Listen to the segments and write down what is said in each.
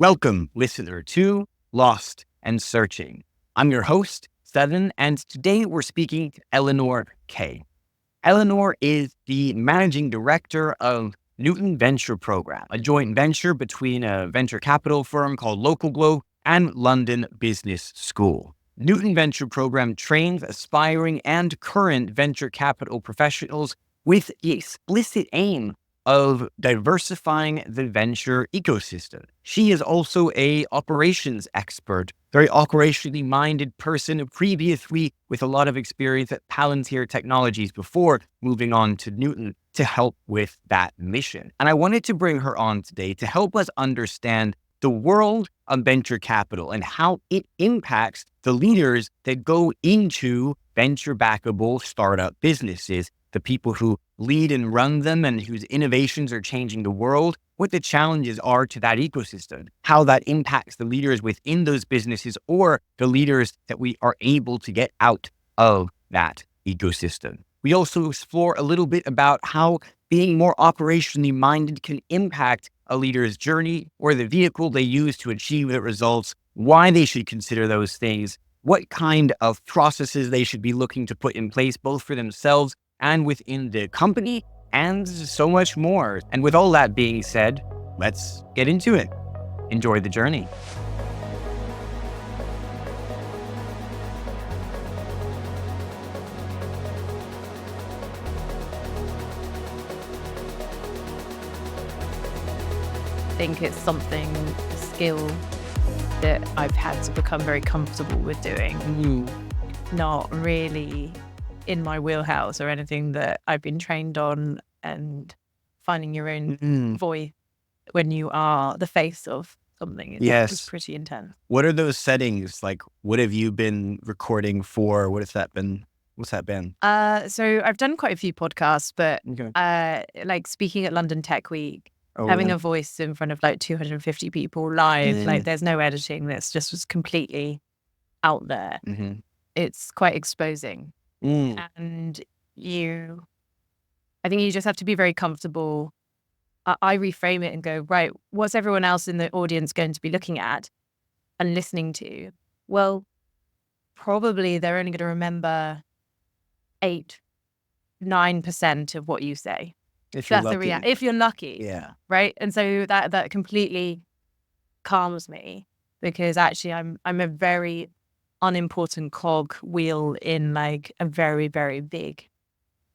Welcome, listener, to Lost and Searching. I'm your host, Seven, and today we're speaking to Eleanor Kaye. Eleanor is the managing director of Newton Venture Program, a joint venture between a venture capital firm called LocalGlobe and London Business School. Newton Venture Program trains aspiring and current venture capital professionals with the explicit aim of diversifying the venture ecosystem. She is also an operations expert, very operationally minded person, previously with a lot of experience at Palantir Technologies before moving on to Newton to help with that mission. And I wanted to bring her on today to help us understand the world of venture capital and how it impacts the leaders that go into venture-backable startup businesses, the people who lead and run them and whose innovations are changing the world, what the challenges are to that ecosystem, how that impacts the leaders within those businesses or the leaders that we are able to get out of that ecosystem. We also explore a little bit about how being more operationally minded can impact a leader's journey or the vehicle they use to achieve the results, why they should consider those things, what kind of processes they should be looking to put in place, both for themselves and within the company, and so much more. And with all that being said, let's get into it. Enjoy the journey. I think it's a skill that I've had to become very comfortable with doing. Not really in my wheelhouse or anything that I've been trained on, and finding your own voice when you are the face of something is pretty intense. What are those settings? Like, what have you been recording for? What's that been? So I've done quite a few podcasts, but like speaking at London Tech Week, having a voice in front of like 250 people live, like there's no editing. That's just was completely out there. It's quite exposing. And I think you just have to be very comfortable. I reframe it and go, right, what's everyone else in the audience going to be looking at and listening to? Well, probably they're only going to remember 8-9% of what you say. If you're lucky. If you're lucky. Yeah. Right. And so that completely calms me, because actually I'm a very unimportant cog wheel in like a very, very big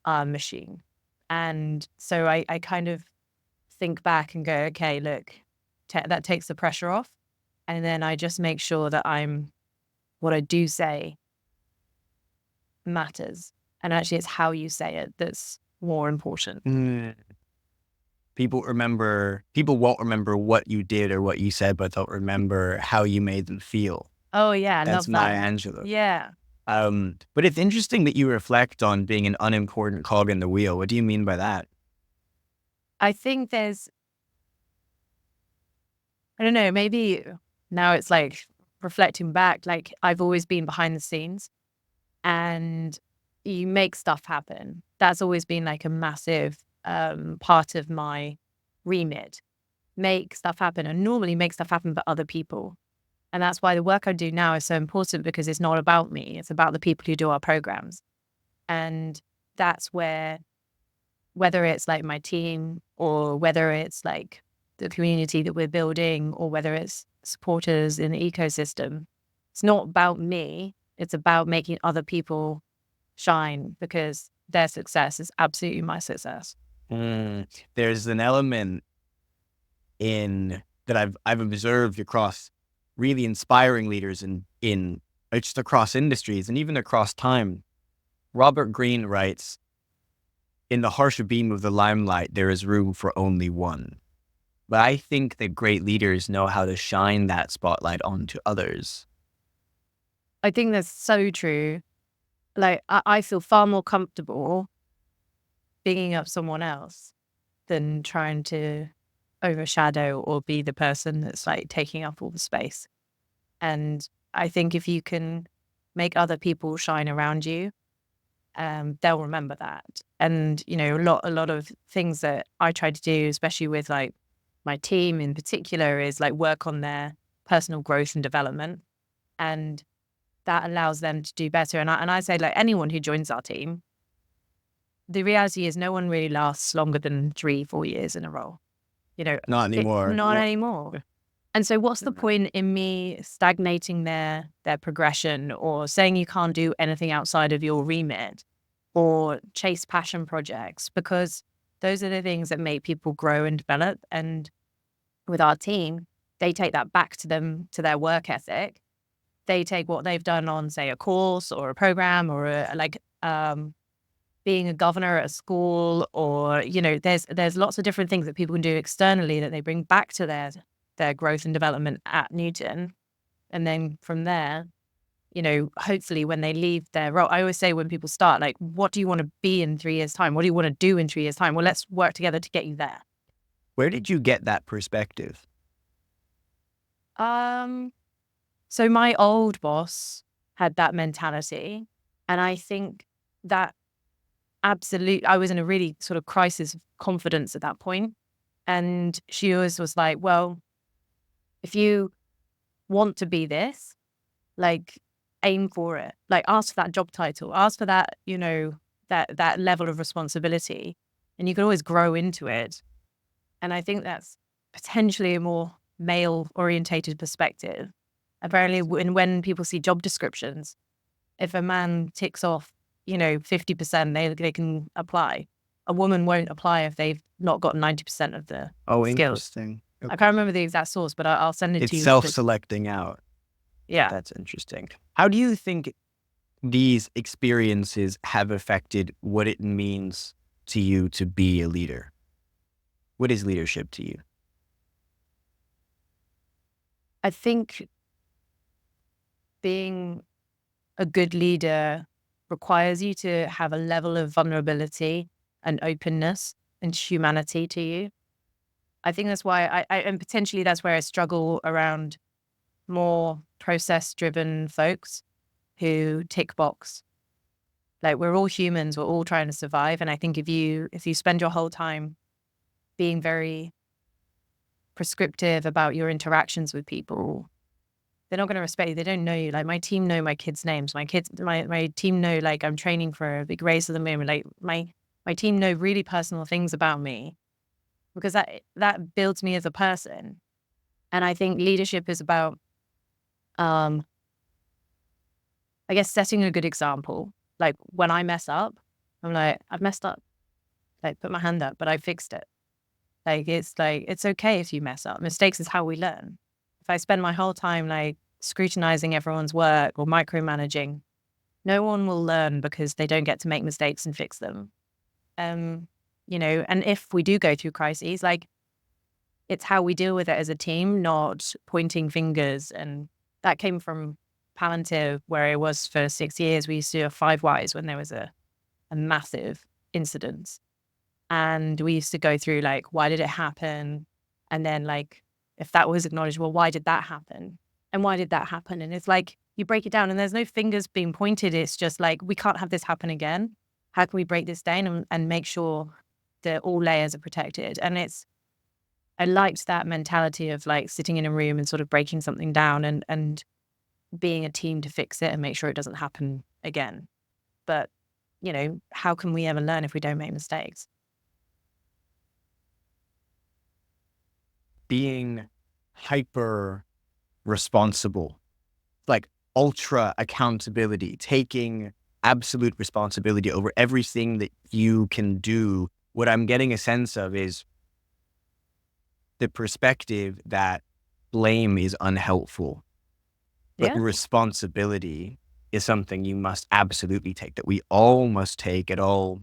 machine. And so I kind of think back and go, okay, look, that takes the pressure off. And then I just make sure that what I do say matters. And actually it's how you say it that's more important. People won't remember what you did or what you said, but they'll remember how you made them feel. Oh yeah, that's love Maya that. Angelou. Yeah. But it's interesting that you reflect on being an unimportant cog in the wheel. What do you mean by that? I think I don't know, maybe now it's like reflecting back, like I've always been behind the scenes and you make stuff happen. That's always been like a massive part of my remit. Make stuff happen, and normally make stuff happen for other people. And that's why the work I do now is so important, because it's not about me. It's about the people who do our programs. And that's where, whether it's like my team or whether it's like the community that we're building or whether it's supporters in the ecosystem, it's not about me. It's about making other people shine, because their success is absolutely my success. There's an element in that I've observed across really inspiring leaders in just across industries and even across time. Robert Greene writes, "In the harsher beam of the limelight, there is room for only one." But I think that great leaders know how to shine that spotlight onto others. I think that's so true. Like, I feel far more comfortable bigging up someone else than trying to overshadow or be the person that's like taking up all the space. And I think if you can make other people shine around you, they'll remember that. And, you know, a lot of things that I try to do, especially with like my team in particular is like work on their personal growth and development. And that allows them to do better. And I say, like, anyone who joins our team, the reality is no one really lasts longer than 3-4 years in a role. Not anymore. Not anymore. And so what's the point in me stagnating their progression, or saying you can't do anything outside of your remit, or chase passion projects? Because those are the things that make people grow and develop. And with our team, they take that back to them, to their work ethic. They take what they've done on, say, a course or a program, or being a governor at a school, or, there's lots of different things that people can do externally that they bring back to their growth and development at Newton. And then from there, hopefully when they leave their role, I always say when people start, like, what do you want to be in 3 years' time? What do you want to do in 3 years' time? Well, let's work together to get you there. Where did you get that perspective? So my old boss had that mentality. And I think that I was in a really sort of crisis of confidence at that point. And she always was like, well, if you want to be this, like, aim for it, like, ask for that job title, ask for that, that level of responsibility, and you can always grow into it. And I think that's potentially a more male orientated perspective. Apparently, when people see job descriptions, if a man ticks off, 50%, they can apply. A woman won't apply if they've not got 90% of the skills. Interesting. Okay. I can't remember the exact source, but I'll send it to you. It's self-selecting out. Yeah. That's interesting. How do you think these experiences have affected what it means to you to be a leader? What is leadership to you? I think being a good leader requires you to have a level of vulnerability and openness and humanity to you. I think that's why and potentially that's where I struggle around more process-driven folks who tick box. Like, we're all humans, we're all trying to survive. And I think if you spend your whole time being very prescriptive about your interactions with people, they're not going to respect you. They don't know you. Like, my team know my kids' names. My team know, like, I'm training for a big race at the moment. Like, my team know really personal things about me, because that builds me as a person. And I think leadership is about, I guess, setting a good example. Like, when I mess up, I'm like, I've messed up. Like, put my hand up, but I fixed it. Like, it's okay if you mess up. Mistakes is how we learn. If I spend my whole time, like, scrutinizing everyone's work or micromanaging, no one will learn, because they don't get to make mistakes and fix them. And if we do go through crises, like, it's how we deal with it as a team, not pointing fingers. And that came from Palantir, where I was for 6 years. We used to do 5 whys when there was a massive incident. And we used to go through, like, why did it happen? And then, like, if that was acknowledged, well, why did that happen? And why did that happen? And it's like, you break it down and there's no fingers being pointed. It's just like, we can't have this happen again. How can we break this down and make sure that all layers are protected? And I liked that mentality of, like, sitting in a room and sort of breaking something down and being a team to fix it and make sure it doesn't happen again. But, how can we ever learn if we don't make mistakes? Being hyper responsible, like ultra accountability, taking absolute responsibility over everything that you can do. What I'm getting a sense of is the perspective that blame is unhelpful, but responsibility is something you must absolutely take, that we all must take at all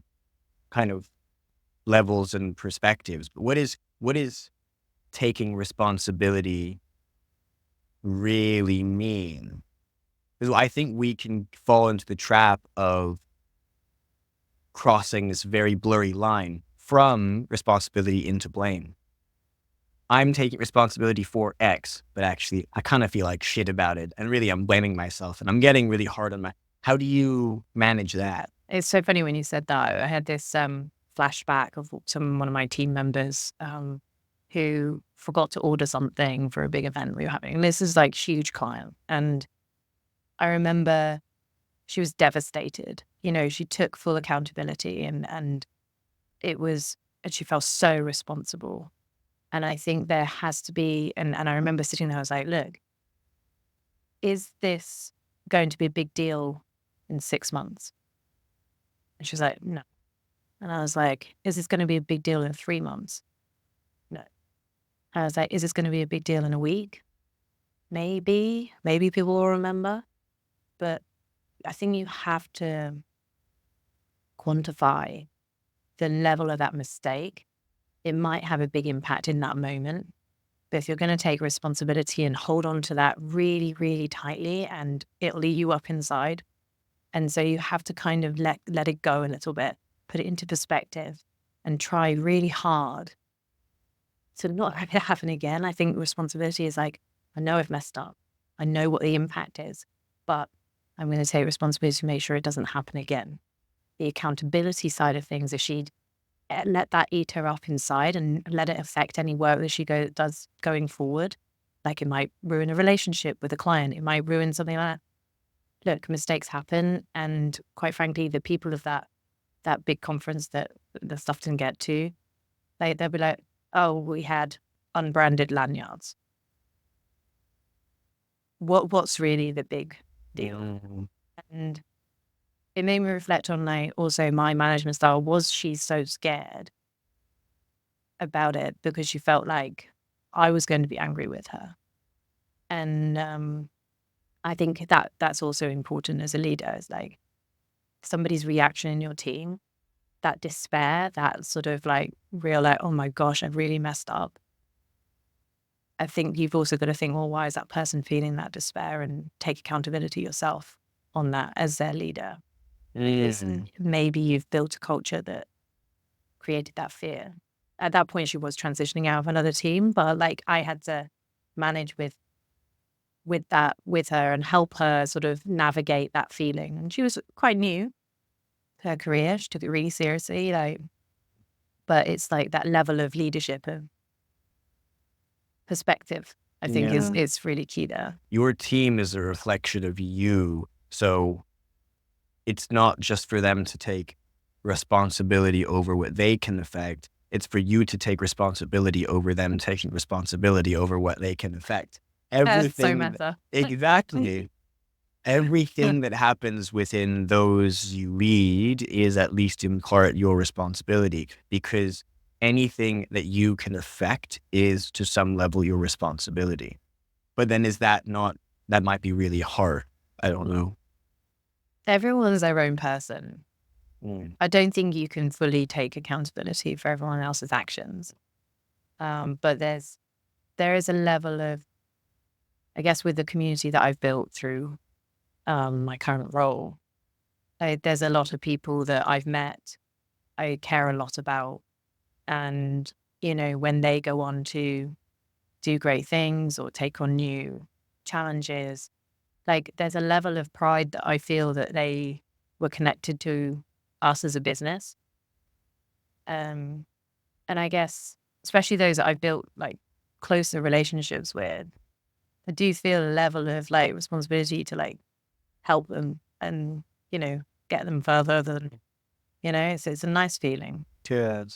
kind of levels and perspectives. But what is taking responsibility really mean? Because I think we can fall into the trap of crossing this very blurry line from responsibility into blame. I'm taking responsibility for X, but actually I kind of feel like shit about it. And really I'm blaming myself and I'm getting really hard on how do you manage that? It's so funny when you said that. I had this flashback of one of my team members who forgot to order something for a big event we were having. And this is like huge client. And I remember she was devastated. She took full accountability and she felt so responsible. And I think there has to be, and I remember sitting there, I was like, look, is this going to be a big deal in 6 months? And she was like, no. And I was like, is this going to be a big deal in 3 months? No. I was like, is this going to be a big deal in a week? Maybe people will remember. But I think you have to quantify the level of that mistake. It might have a big impact in that moment. But if you're going to take responsibility and hold on to that really, really tightly, and it'll eat you up inside. And so you have to kind of let it go a little bit, put it into perspective, and try really hard to not have it happen again. I think responsibility is like, I know I've messed up. I know what the impact is, but I'm going to take responsibility to make sure it doesn't happen again. The accountability side of things, if she let that eat her up inside and let it affect any work that she does going forward, like it might ruin a relationship with a client, it might ruin something like that. Look, mistakes happen, and quite frankly, the people of that big conference that the stuff didn't get to, they'll be like, oh, we had unbranded lanyards. What's really the big deal? And it made me reflect on like also my management style. Was she so scared about it because she felt like I was going to be angry with her? And I think that's also important as a leader. Is like somebody's reaction in your team, that despair, that sort of like real like, oh my gosh, I've really messed up. I think you've also got to think, well, why is that person feeling that despair, and take accountability yourself on that as their leader. Maybe you've built a culture that created that fear. At that point, she was transitioning out of another team, but like I had to manage with that with her and help her sort of navigate that feeling. And she was quite new to her career. She took it really seriously, but it's like that level of leadership and perspective, I think is really key there. Your team is a reflection of you. So it's not just for them to take responsibility over what they can affect. It's for you to take responsibility over them taking responsibility over what they can affect. So meta. Exactly. Everything that happens within those you lead is at least in part your responsibility, because anything that you can affect is to some level your responsibility. But then that might be really hard. I don't know. Everyone's their own person. I don't think you can fully take accountability for everyone else's actions. But there is a level of, I guess, with the community that I've built through my current role, there's a lot of people that I've met, I care a lot about. And, when they go on to do great things or take on new challenges, like there's a level of pride that I feel that they were connected to us as a business. And I guess, especially those that I've built like closer relationships with, I do feel a level of like responsibility to like help them and, get them further than, so it's a nice feeling. Good.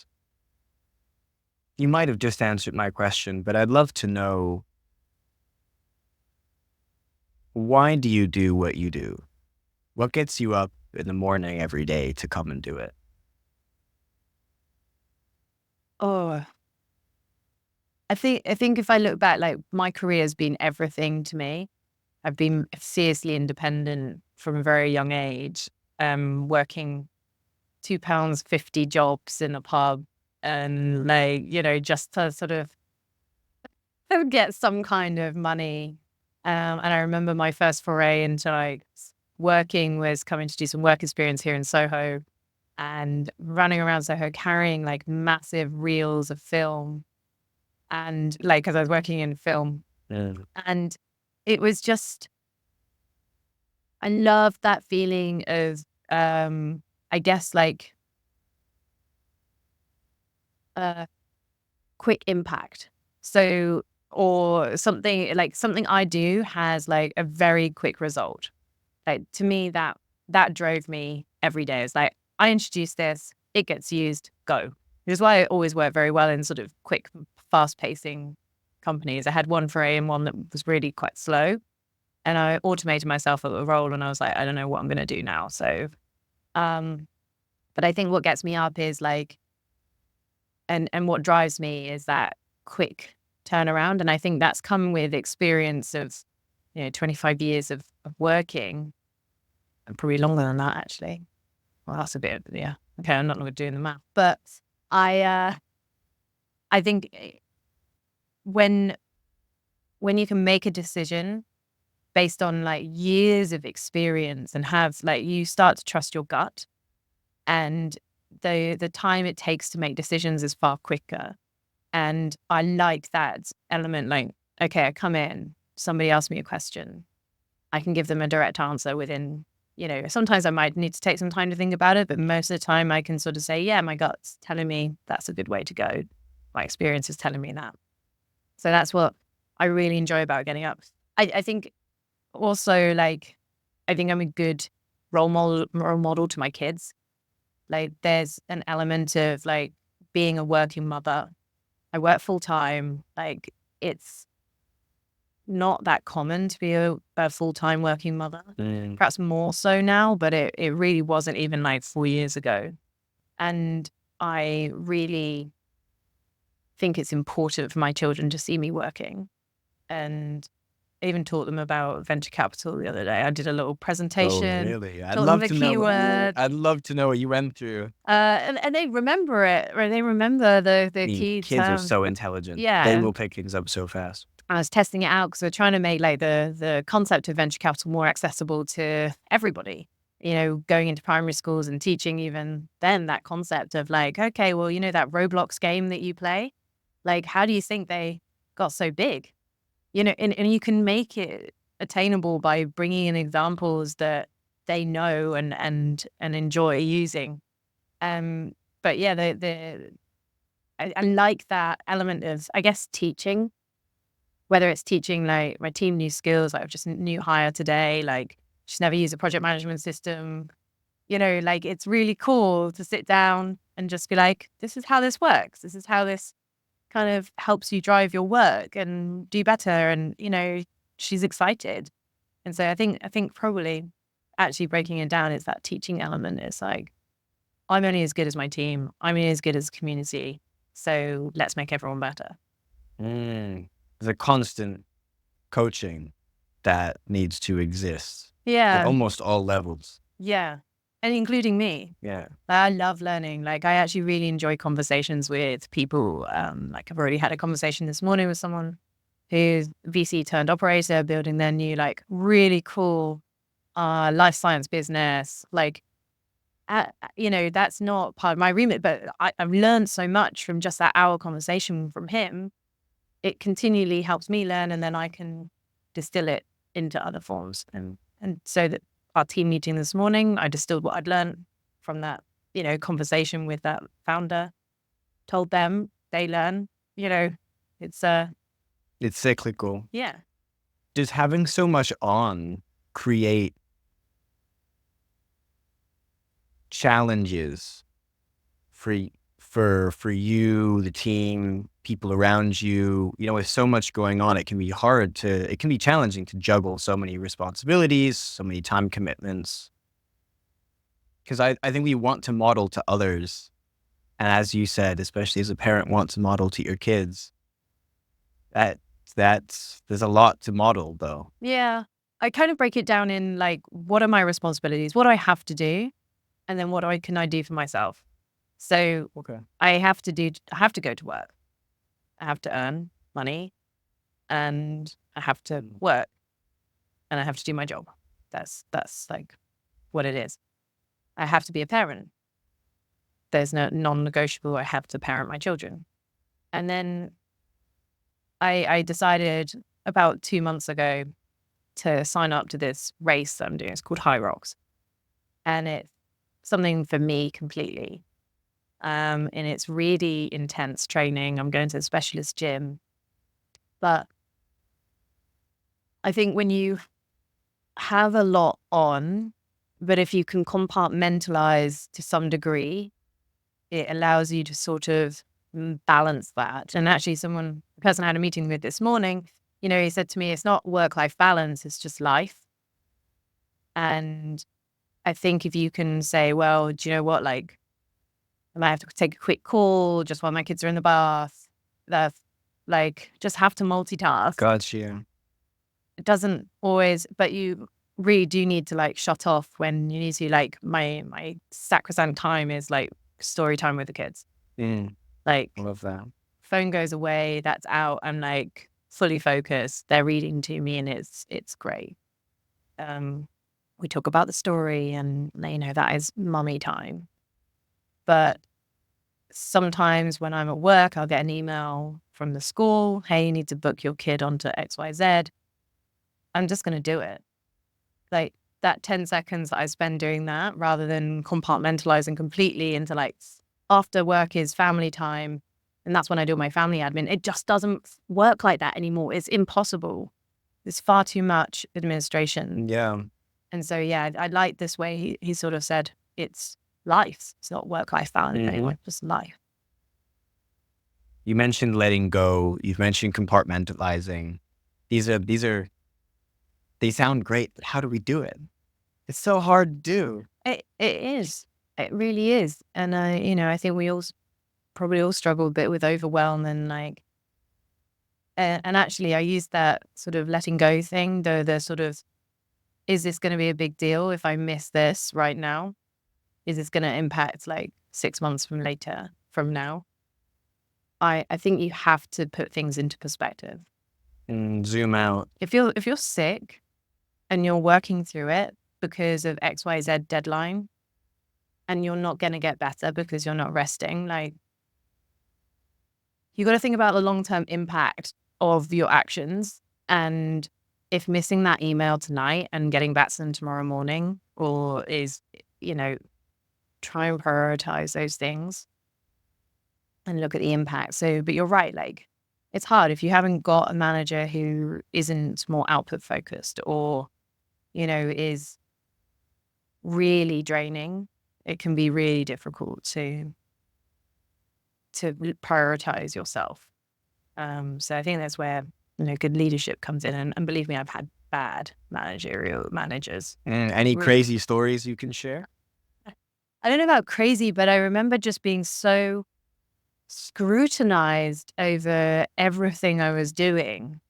You might have just answered my question, but I'd love to know, why do you do what you do? What gets you up in the morning every day to come and do it? Oh, I think if I look back, like my career has been everything to me. I've been seriously independent from a very young age, working £2.50 jobs in a pub and like, just to sort of get some kind of money. And I remember my first foray into like working was coming to do some work experience here in Soho and running around Soho carrying like massive reels of film. And like, because I was working in film, and it was just, I loved that feeling of, I guess like, quick impact. So, or something I do has like a very quick result. Like to me, that drove me every day. It's like, I introduce this, it gets used, go. Which is why I always work very well in sort of quick, fast pacing companies. I had one for A and one that was really quite slow. And I automated myself at a role and I was like, I don't know what I'm going to do now. So, but I think what gets me up is like, and what drives me is that quick turnaround. And I think that's come with experience of, 25 years of working, and probably longer than that, actually. Well, that's a bit, yeah. Okay, I'm not doing the math. But I think when you can make a decision based on like years of experience and have like, you start to trust your gut, and the time it takes to make decisions is far quicker. And I like that element. Like, okay, I come in, somebody asks me a question, I can give them a direct answer within, sometimes I might need to take some time to think about it, but most of the time I can sort of say, yeah, my gut's telling me that's a good way to go. My experience is telling me that. So that's what I really enjoy about getting up. I think also, like, I think I'm a good role model to my kids. Like, there's an element of like being a working mother. I work full time. Like, it's not that common to be a full-time working mother. Perhaps more so now, but it really wasn't even like 4 years ago. And I really think it's important for my children to see me working. And I even taught them about venture capital the other day. I did a little presentation. Oh, really? I'd Taught them love the to know. keyword. I'd love to know what you went through. And they remember it, or they remember the key Kids are terms. so intelligent. Yeah. They will pick things up so fast. I was testing it out because we're trying to make like the concept of venture capital more accessible to everybody. Going into primary schools and teaching even then that concept of like, okay, well, that Roblox game that you play, like, how do you think they got so big? And you can make it attainable by bringing in examples that they know and enjoy using. But yeah, I like that element of, I guess, teaching. Whether it's teaching like my team new skills, like I've just new hire today, like she's never used a project management system. Like, it's really cool to sit down and just be like, this is how this works. This is how this kind of helps you drive your work and do better. And, she's excited. And so I think probably actually breaking it down is that teaching element. It's like, I'm only as good as my team. I'm only as good as the community. So let's make everyone better. There's a constant coaching that needs to exist Yeah. at almost all levels. Yeah. And including me. Yeah. I love learning. Like, I actually really enjoy conversations with people. Like, I've already had a conversation this morning with someone who's VC turned operator, building their new, like, really cool life science business. Like, that's not part of my remit, but I've learned so much from just that hour conversation from him. It continually helps me learn, and then I can distill it into other forms. And so that our team meeting this morning, I distilled what I'd learned from that, conversation with that founder, told them, they learn, it's cyclical. Yeah. Does having so much on create challenges for you, the team, people around you? With so much going on, it can be challenging to juggle so many responsibilities, so many time commitments. Because I think we want to model to others. And as you said, especially as a parent, want to model to your kids. There's a lot to model, though. Yeah. I kind of break it down in like, what are my responsibilities? What do I have to do? And then what can I do for myself? So Okay. I have to go to work. I have to earn money, and I have to work, and I have to do my job. That's like what it is. I have to be a parent. There's no non-negotiable. I have to parent my children. And then I decided about 2 months ago to sign up to this race that I'm doing. It's called High Rocks. And it's something for me completely. And it's really intense training. I'm going to a specialist gym. But I think when you have a lot on, but if you can compartmentalize to some degree, it allows you to sort of balance that. And actually, the person I had a meeting with this morning, he said to me, it's not work-life balance, it's just life. And I think if you can say, well, do you know what? Like, I might have to take a quick call just while my kids are in the bath. That's like, just have to multitask. Gotcha. It doesn't always, but you really do need to like shut off when you need to. Like, my sacrosanct time is like story time with the kids. Like, Love that. phone goes away, that's out. I'm like fully focused. They're reading to me, and it's great. We talk about the story, and that is mummy time. But sometimes when I'm at work, I'll get an email from the school, hey, you need to book your kid onto XYZ. I'm just going to do it. Like, that 10 seconds that I spend doing that, rather than compartmentalizing completely into like after work is family time. And that's when I do my family admin. It just doesn't work like that anymore. It's impossible. There's far too much administration. Yeah. And so, yeah, I like this way he sort of said it's life. It's not work-life balance anymore, just life. You mentioned letting go. You've mentioned compartmentalizing. They sound great, but how do we do it? It's so hard to do. It is. It really is. And I think we all probably all struggle a bit with overwhelm and like, and actually I use that sort of letting go thing, the sort of, is this going to be a big deal if I miss this right now? Is this going to impact like 6 months from now? I think you have to put things into perspective and zoom out. If you're sick and you're working through it because of XYZ deadline, and you're not going to get better because you're not resting, like, you got to think about the long-term impact of your actions. And if missing that email tonight and getting back to them tomorrow morning, or is, try and prioritize those things and look at the impact. So, but you're right, like, it's hard if you haven't got a manager who isn't more output focused or, is really draining. It can be really difficult to prioritize yourself. So I think that's where, good leadership comes in. And believe me, I've had bad managers. And any crazy stories you can share? I don't know about crazy, but I remember just being so scrutinized over everything I was doing.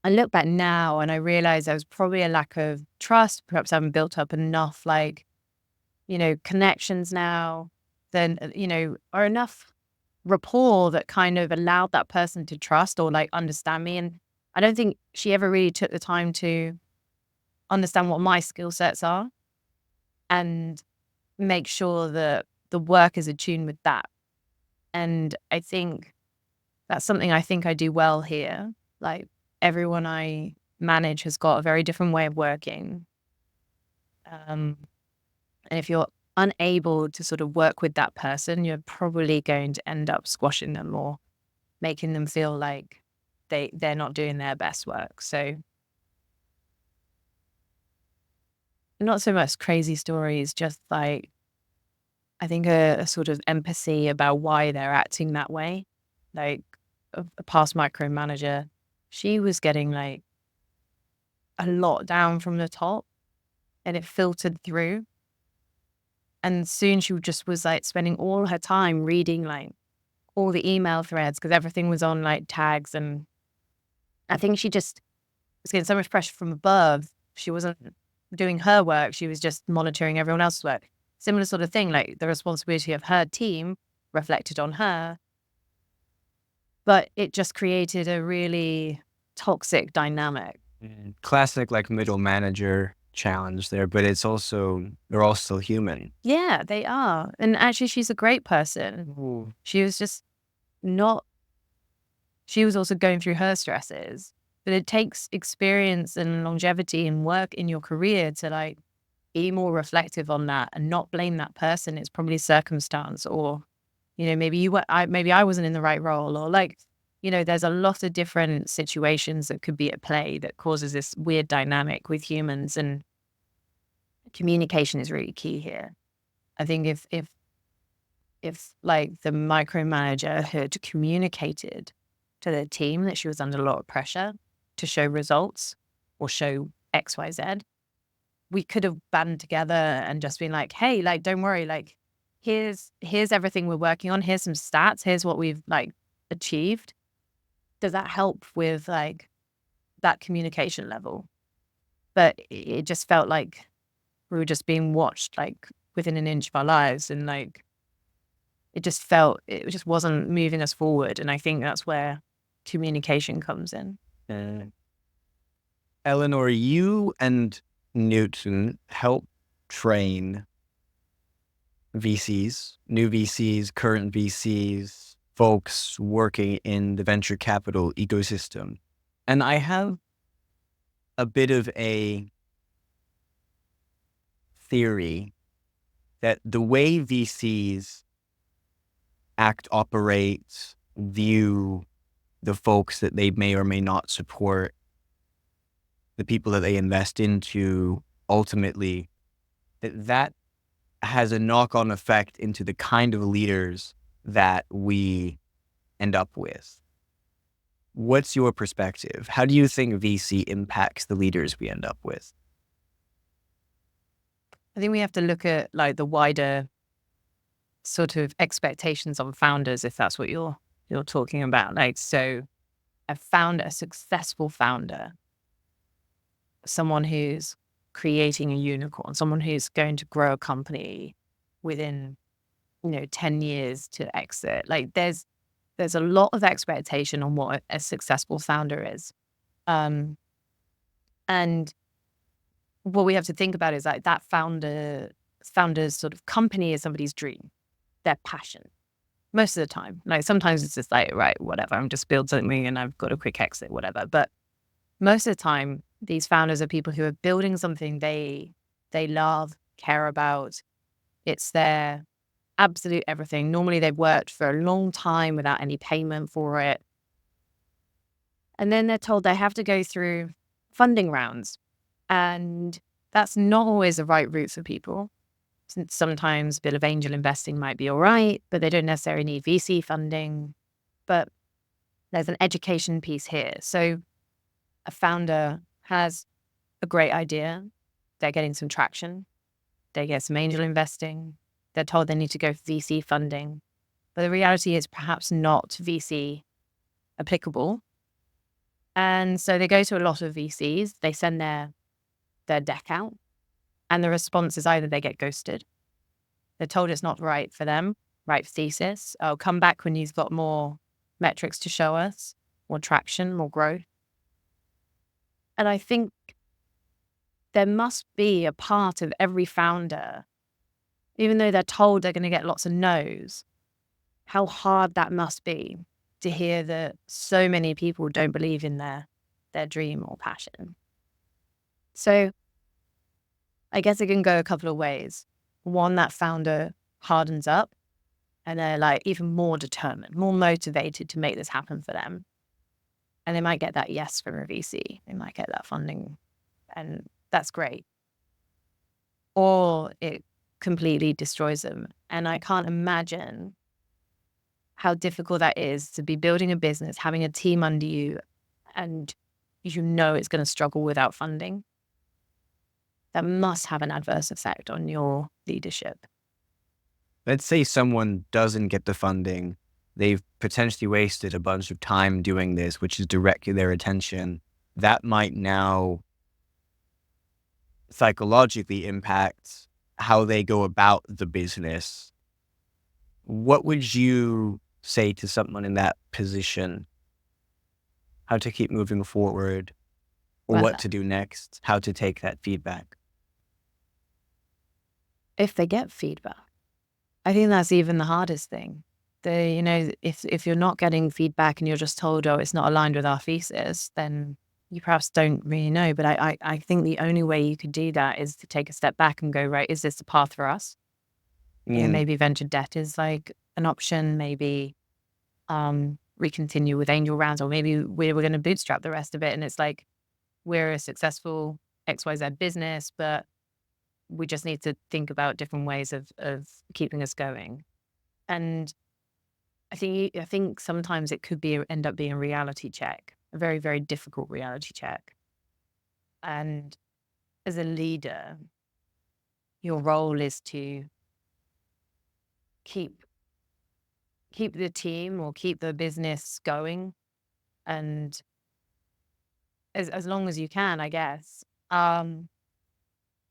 I look back now and I realize there was probably a lack of trust. Perhaps I haven't built up enough, connections now, then, or enough rapport that kind of allowed that person to trust or like understand me. And I don't think she ever really took the time to understand what my skill sets are and make sure that the work is attuned with that. And I think that's something I think I do well here. Like, everyone I manage has got a very different way of working. And if you're unable to sort of work with that person, you're probably going to end up squashing them or making them feel like they're not doing their best work. So not so much crazy stories, just like, I think a sort of empathy about why they're acting that way. Like, a past micromanager, she was getting like a lot down from the top and it filtered through. And soon she just was like spending all her time reading like all the email threads because everything was on like tags. And I think she just was getting so much pressure from above. She wasn't doing her work. She was just monitoring everyone else's work. Similar sort of thing, like the responsibility of her team reflected on her. But it just created a really toxic dynamic. Classic like middle manager challenge there, but it's also, they're all still human. Yeah, they are. And actually, she's a great person. Ooh. She was just not, she was also going through her stresses. But it takes experience and longevity and work in your career to like be more reflective on that and not blame that person. It's probably circumstance, or, maybe maybe I wasn't in the right role, or like, there's a lot of different situations that could be at play that causes this weird dynamic with humans, and communication is really key here. I think if like the micromanager had communicated to the team that she was under a lot of pressure to show results or show XYZ, we could have banded together and just been like, hey, like, don't worry, like, here's everything we're working on. Here's some stats. Here's what we've like achieved. Does that help with like that communication level? But it just felt like we were just being watched like within an inch of our lives, and like it just wasn't moving us forward. And I think that's where communication comes in. Eleanor, you and Newton help train VCs, new VCs, current VCs, folks working in the venture capital ecosystem. And I have a bit of a theory that the way VCs act, operate, view the folks that they may or may not support, the people that they invest into, ultimately, that has a knock-on effect into the kind of leaders that we end up with. What's your perspective? How do you think VC impacts the leaders we end up with? I think we have to look at like the wider sort of expectations on founders, if that's what you're talking about. Like, so a successful founder, someone who's creating a unicorn, someone who's going to grow a company within, 10 years to exit. Like there's a lot of expectation on what a successful founder is. And what we have to think about is like that founder's sort of company is somebody's dream, their passion. Most of the time, like sometimes it's just like, right, whatever, I'm just build something and I've got a quick exit, whatever. But most of the time, these founders are people who are building something they love, care about. It's their absolute everything. Normally they've worked for a long time without any payment for it. And then they're told they have to go through funding rounds. And that's not always the right route for people. Sometimes a bit of angel investing might be all right, but they don't necessarily need VC funding. But there's an education piece here. So a founder has a great idea. They're getting some traction. They get some angel investing. They're told they need to go for VC funding. But the reality is perhaps not VC applicable. And so they go to a lot of VCs. They send their deck out. And the response is either they get ghosted. They're told it's not right for them, right thesis. Oh, come back when you've got more metrics to show us, more traction, more growth. And I think there must be a part of every founder, even though they're told they're going to get lots of no's, how hard that must be to hear that so many people don't believe in their dream or passion. So I guess it can go a couple of ways. One, that founder hardens up and they're like even more determined, more motivated to make this happen for them. And they might get that yes from a VC. They might get that funding, and that's great. Or it completely destroys them. And I can't imagine how difficult that is to be building a business, having a team under you, and it's going to struggle without funding. That must have an adverse effect on your leadership. Let's say someone doesn't get the funding. They've potentially wasted a bunch of time doing this, which is directly their attention. That might now psychologically impact how they go about the business. What would you say to someone in that position? How to keep moving forward, or what to do next, how to take that feedback? If they get feedback, I think that's even the hardest thing. If you're not getting feedback and you're just told, oh, it's not aligned with our thesis, then you perhaps don't really know. But I think the only way you could do that is to take a step back and go, right, is this the path for us? Maybe venture debt is like an option. Maybe we continue with angel rounds, or maybe we're going to bootstrap the rest of it. And it's like, we're a successful XYZ business, but we just need to think about different ways of keeping us going. And I think sometimes it could end up being a reality check, a very, very difficult reality check. And as a leader, your role is to keep the team or keep the business going, and as long as you can, I guess. But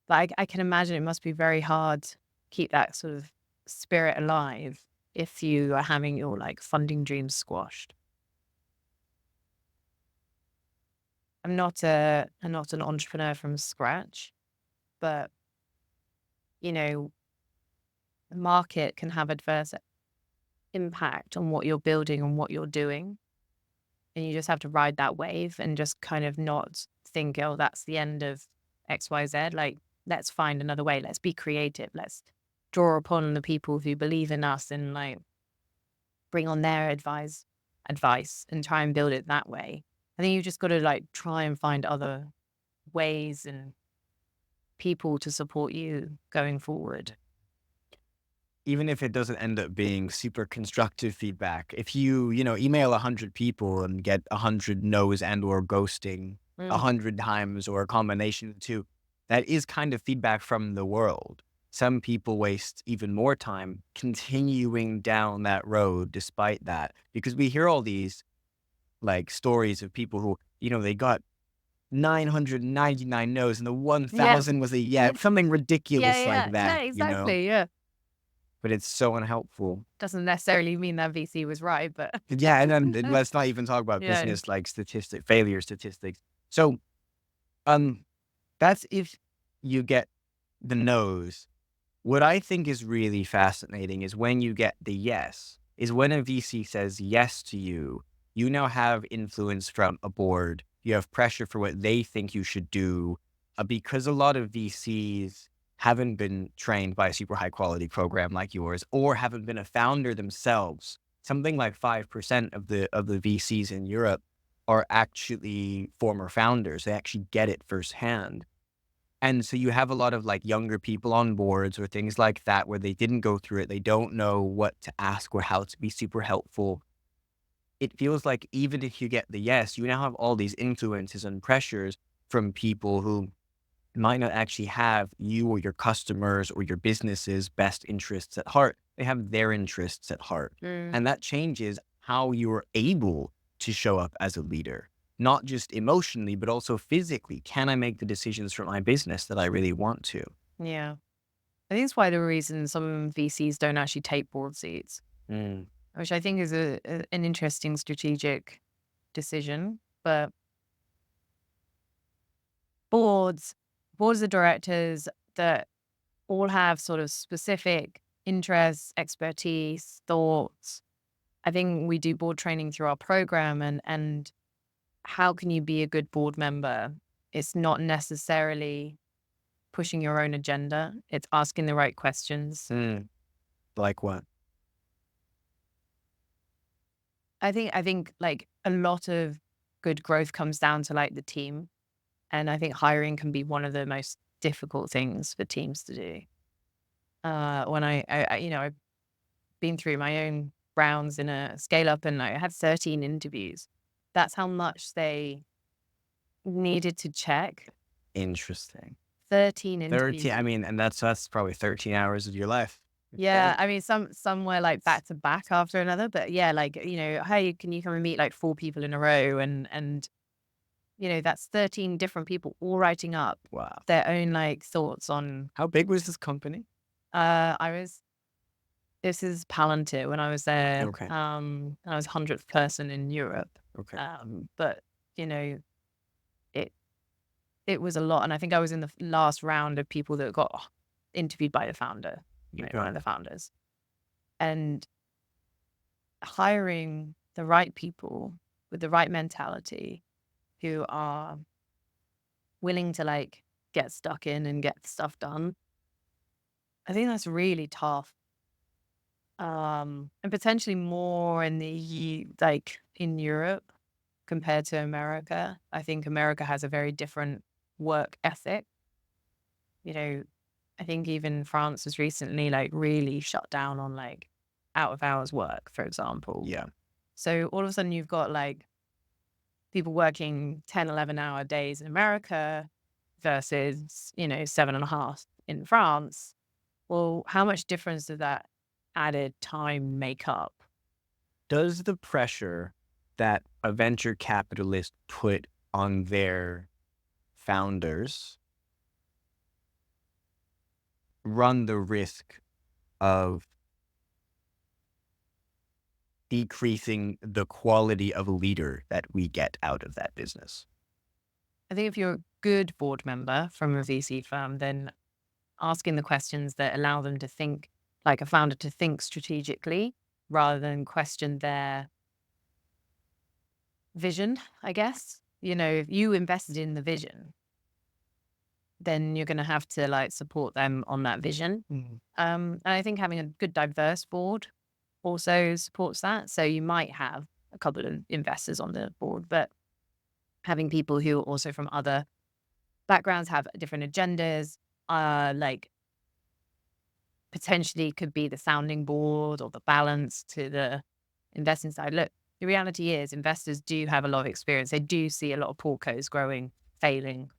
I can imagine it must be very hard to keep that sort of spirit alive if you are having your like funding dreams squashed. I'm not an entrepreneur from scratch, but you know, the market can have adverse impact on what you're building and what you're doing. And you just have to ride that wave and just kind of not think, oh, that's the end of XYZ. Like, let's find another way. Let's be creative. Let's draw upon the people who believe in us and like bring on their advice and try and build it that way. I think you just got to like try and find other ways and people to support you going forward. Even if it doesn't end up being super constructive feedback, if you email 100 people and get 100 no's and or ghosting 100 times, or a combination of the two, that is kind of feedback from the world. Some people waste even more time continuing down that road despite that, because we hear all these like stories of people who, they got 999 no's and the 1,000 was a something ridiculous like that, Yeah, exactly. Yeah. But it's so unhelpful. Doesn't necessarily mean that VC was right, but Yeah, and then let's not even talk about business like failure statistics. So, that's if you get the no's. What I think is really fascinating is when you get the yes, is when a VC says yes to you, you now have influence from a board. You have pressure for what they think you should do, because a lot of VCs haven't been trained by a super high quality program like yours, or haven't been a founder themselves. Something like 5% of the VCs in Europe are actually former founders. They actually get it firsthand. And so you have a lot of like younger people on boards or things like that where they didn't go through it. They don't know what to ask or how to be super helpful. It feels like even if you get the yes, you now have all these influences and pressures from people who might not actually have you or your customers or your business's best interests at heart. They have their interests at heart. And that changes how you're able to show up as a leader, not just emotionally, but also physically. Can I make the decisions for my business that I really want to? Yeah. I think it's why the reason some VCs don't actually take board seats, which I think is an interesting strategic decision. But boards of directors that all have sort of specific interests, expertise, thoughts. I think we do board training through our program, and how can you be a good board member? It's not necessarily pushing your own agenda. It's asking the right questions. Like what? I think like a lot of good growth comes down to like the team. And I think hiring can be one of the most difficult things for teams to do. When I've been through my own rounds in a scale up, and I had 13 interviews. That's how much they needed to check. Interesting. 13 interviews. 13, I mean, and that's probably 13 hours of your life. Yeah, I mean, some were like back to back after another, but yeah, like, hey, can you come and meet like 4 people in a row? And that's 13 different people all writing up Wow. their own like thoughts on. How big was this company? This is Palantir when I was there. Okay. I was 100th person in Europe. Okay. But it was a lot, and I think I was in the last round of people that got interviewed by the founder, one of the founders, and hiring the right people with the right mentality who are willing to like get stuck in and get stuff done. I think that's really tough. And potentially more in like in Europe compared to America. I think America has a very different work ethic. You know, I think even France has recently like really shut down on like out of hours work, for example. Yeah. So all of a sudden you've got like people working 10, 11-hour days in America versus, 7.5 in France. Well, how much difference does that added time make up? Does the pressure that a venture capitalist put on their founders run the risk of decreasing the quality of a leader that we get out of that business? I think if you're a good board member from a VC firm, then asking the questions that allow them to think like a founder to think strategically rather than question their vision, I guess. If you invested in the vision, then you're going to have to like support them on that vision. And I think having a good diverse board also supports that. So you might have a couple of investors on the board, but having people who are also from other backgrounds have different agendas, like potentially could be the sounding board or the balance to the investing side. Look, the reality is investors do have a lot of experience. They do see a lot of portcos growing, failing,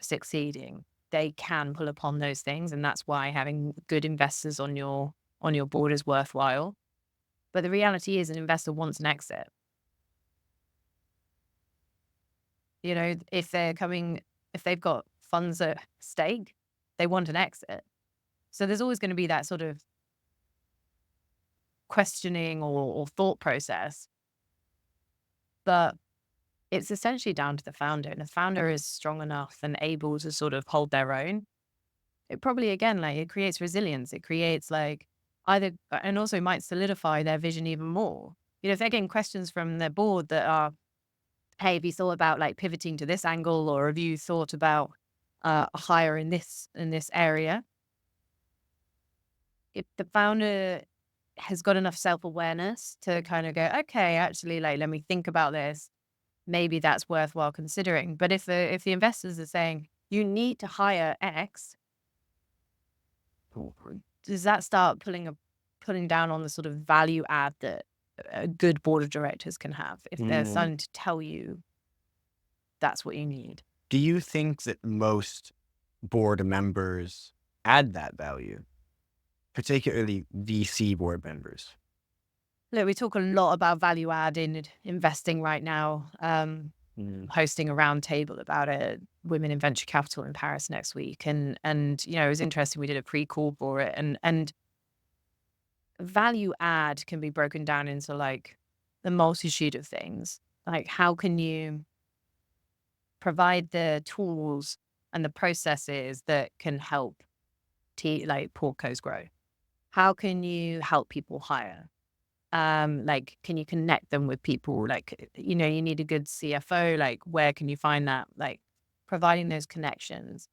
succeeding. They can pull upon those things, and that's why having good investors on your board is worthwhile. But the reality is an investor wants an exit. If they've got funds at stake, they want an exit. So there's always going to be that sort of questioning or thought process. But it's essentially down to the founder. And the founder is strong enough and able to sort of hold their own. It probably, again, like it creates resilience. It creates like either, and also might solidify their vision even more. If they're getting questions from their board that are, hey, have you thought about like pivoting to this angle, or have you thought about a hire in this area? If the founder has got enough self-awareness to kind of go, okay, actually, like, let me think about this. Maybe that's worthwhile considering. But if the investors are saying you need to hire X, does that start putting down on the sort of value add that a good board of directors can have if they're starting to tell you that's what you need? Do you think that most board members add that value, particularly VC board members? Look, we talk a lot about value add in investing right now. Hosting a roundtable about it, women in venture capital in Paris next week, and it was interesting. We did a pre-call for it, and value add can be broken down into like the multitude of things. Like, how can you provide the tools and the processes that can help like portcos grow? How can you help people hire? Like, can you connect them with people? Like, you need a good CFO. Like, where can you find that? Like, providing those connections,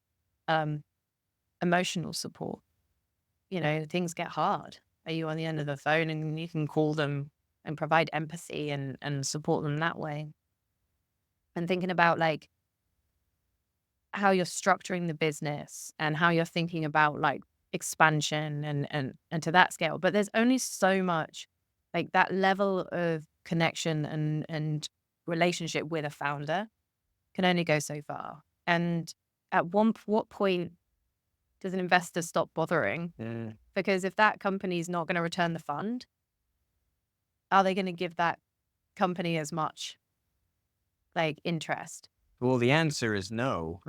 emotional support. Things get hard. Are you on the end of the phone and you can call them and provide empathy and support them that way? And thinking about like how you're structuring the business and how you're thinking about like expansion and to that scale. But there's only so much, like that level of connection and relationship with a founder can only go so far. And at what point does an investor stop bothering? Because if that company is not going to return the fund, are they going to give that company as much like interest? Well, the answer is no,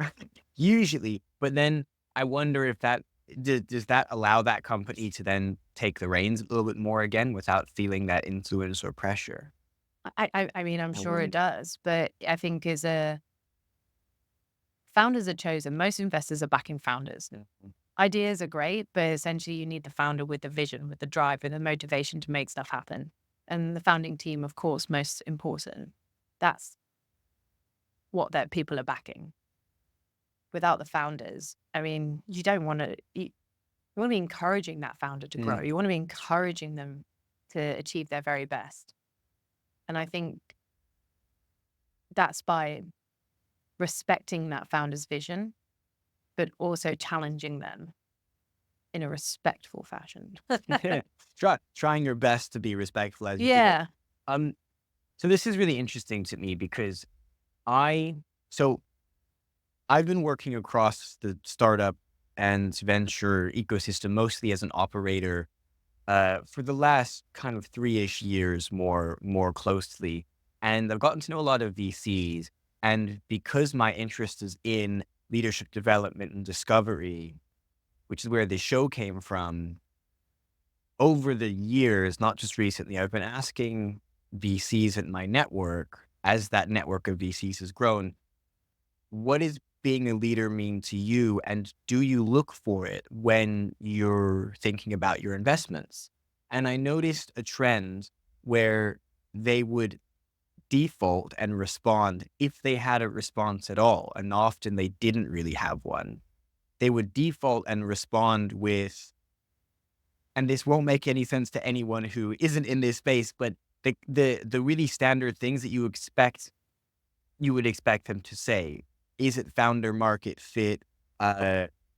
usually. But then I wonder if that does that allow that company to then take the reins a little bit more again without feeling that influence or pressure? I mean, I'm sure it does, but I think founders are chosen. Most investors are backing founders. Ideas are great, but essentially you need the founder with the vision, with the drive, and the motivation to make stuff happen. And the founding team, of course, most important. That's what that people are backing. Without the founders, I mean, you don't want to, you want to be encouraging that founder to grow. You want to be encouraging them to achieve their very best. And I think that's by respecting that founder's vision, but also challenging them in a respectful fashion. Trying your best to be respectful as you do it. Yeah. So this is really interesting to me because so I've been working across the startup and venture ecosystem mostly as an operator for the last kind of 3-ish years more closely. And I've gotten to know a lot of VCs. And because my interest is in leadership development and discovery, which is where the show came from, over the years, not just recently, I've been asking VCs in my network, as that network of VCs has grown, what does being a leader mean to you? And do you look for it when you're thinking about your investments? And I noticed a trend where they would default and respond if they had a response at all. And often they didn't really have one. They would default and respond with, and this won't make any sense to anyone who isn't in this space, but the really standard things that you would expect them to say. Is it founder market fit?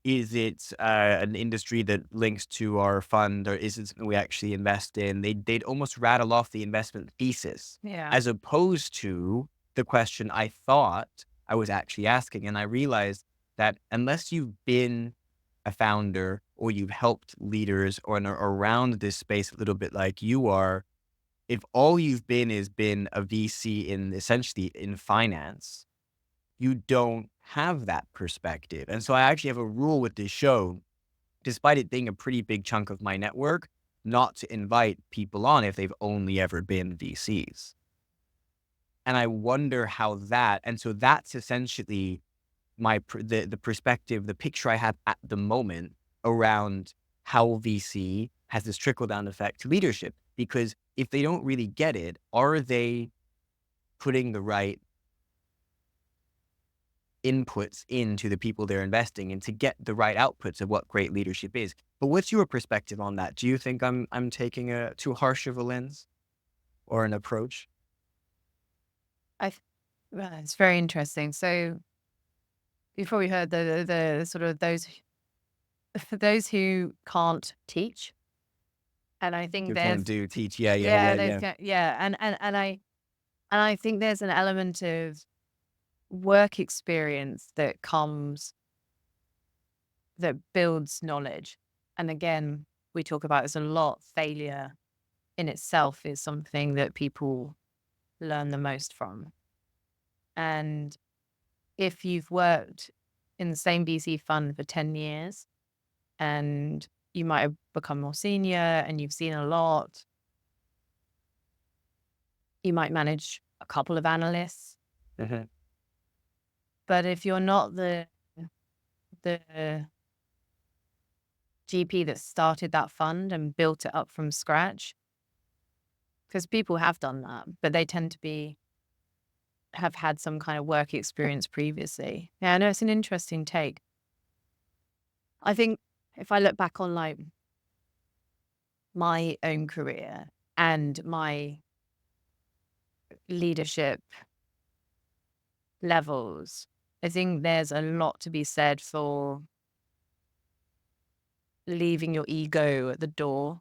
Is it an industry that links to our fund, or is it something we actually invest in? They'd almost rattle off the investment thesis, Yeah. as opposed to the question I thought I was actually asking. And I realized that unless you've been a founder or you've helped leaders or are around this space a little bit like you are, if all you've been is been a VC in essentially in finance, you don't have that perspective. And so I actually have a rule with this show, despite it being a pretty big chunk of my network, not to invite people on if they've only ever been VCs. And I wonder how and so that's essentially the perspective, the picture I have at the moment around how VC has this trickle down effect to leadership. Because if they don't really get it, are they putting the right inputs into the people they're investing in to get the right outputs of what great leadership is? But what's your perspective on that? Do you think I'm taking a too harsh of a lens or an approach? Well, it's very interesting. So you've probably heard the sort of those who can't teach. And I think You there's can't do teach. and I think there's an element of work experience that builds knowledge. And again, we talk about this a lot. Failure in itself is something that people learn the most from. And if you've worked in the same VC fund for 10 years and you might have become more senior and you've seen a lot, you might manage a couple of analysts. Mhm. But if you're not the GP that started that fund and built it up from scratch, because people have done that, but they tend to have had some kind of work experience previously. Yeah, I know it's an interesting take. I think if I look back on like my own career and my leadership levels, I think there's a lot to be said for leaving your ego at the door.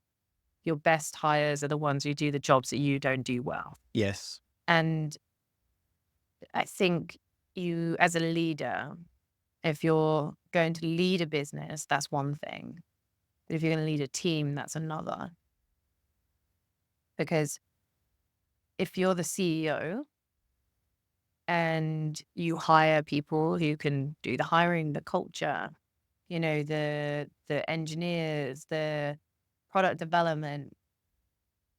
Your best hires are the ones who do the jobs that you don't do well. Yes. And I think you, as a leader, if you're going to lead a business, that's one thing. But if you're going to lead a team, that's another. Because if you're the CEO and you hire people who can do the hiring, the culture, the engineers, the product development,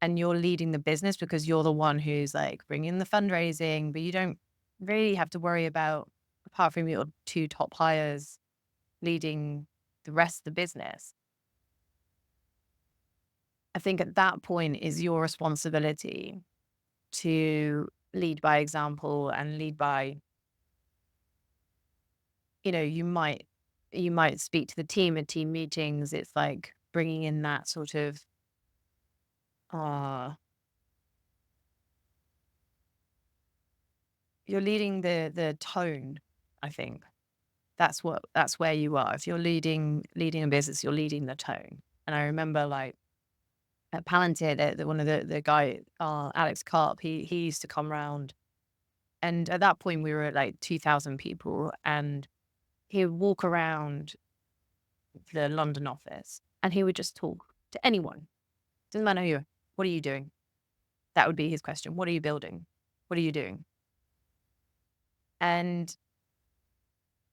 and you're leading the business because you're the one who's like bringing the fundraising, but you don't really have to worry about, apart from your 2 top hires, leading the rest of the business. I think at that point is your responsibility to lead by example and lead by you might speak to the team at team meetings. It's like bringing in that sort of, uh, you're leading the tone, I think. That's where you are. If you're leading a business, you're leading the tone. And I remember like at Palantir, one of the guy, Alex Karp, he used to come round, and at that point we were at like 2,000 people, and he would walk around the London office and he would just talk to anyone. Doesn't matter who you are. What are you doing? That would be his question. What are you building? What are you doing? And